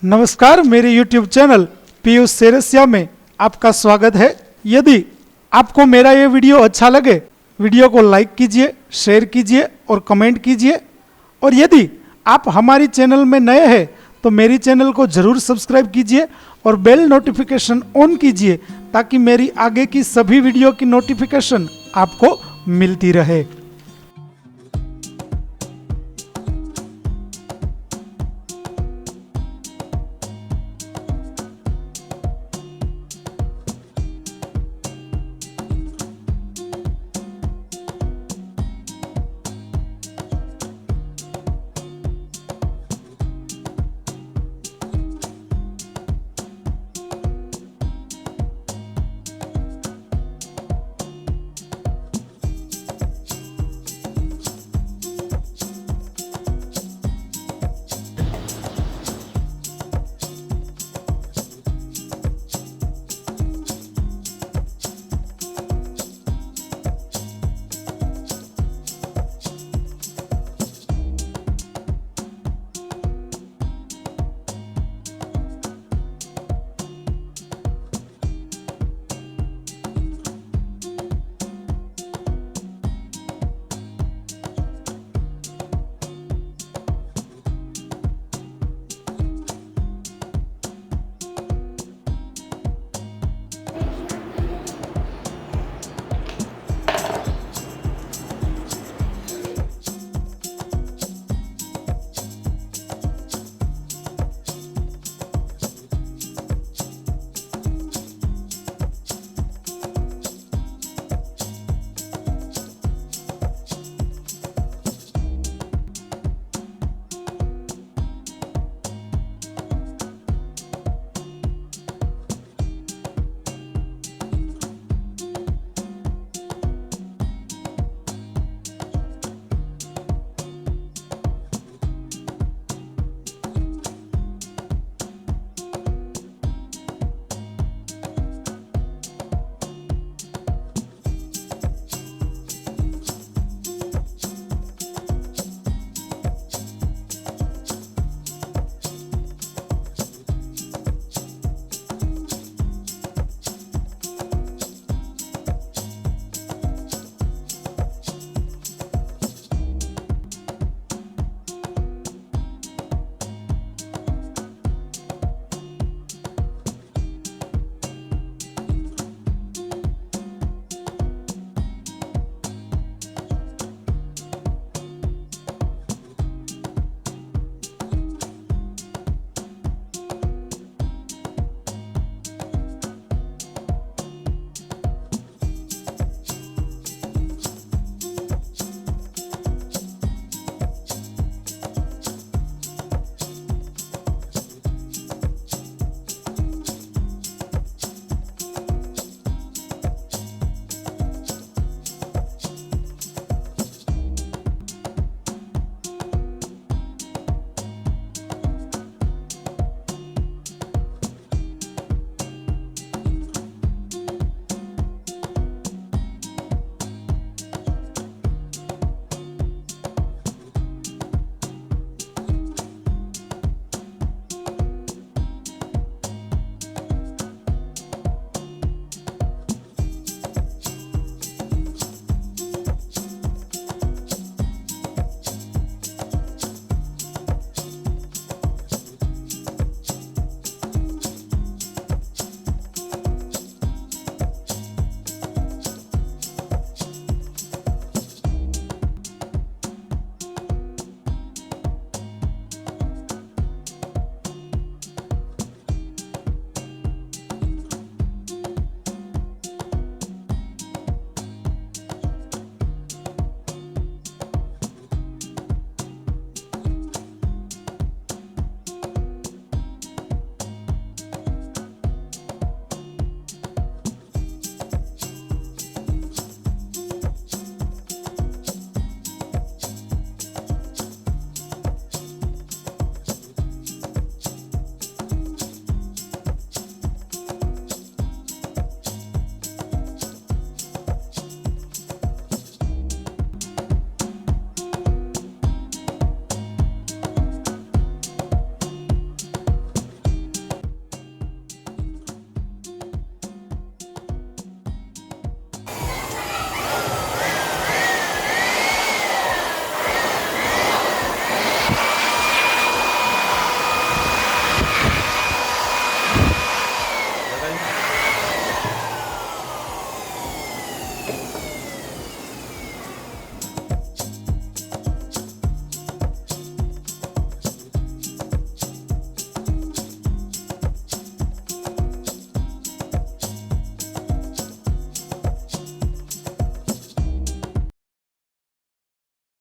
नमस्कार, मेरे YouTube channel Piyush शेरसिया में आपका स्वागत है। यदि आपको मेरा ये वीडियो अच्छा लगे, वीडियो को लाइक कीजिए, शेयर कीजिए और कमेंट कीजिए। और यदि आप हमारी चैनल में नए हैं तो मेरी चैनल को ज़रूर सब्सक्राइब कीजिए और बेल नोटिफिकेशन ऑन कीजिए ताकि मेरी आगे की सभी वीडियो की नोटिफिकेशन आपको मिलती रहे।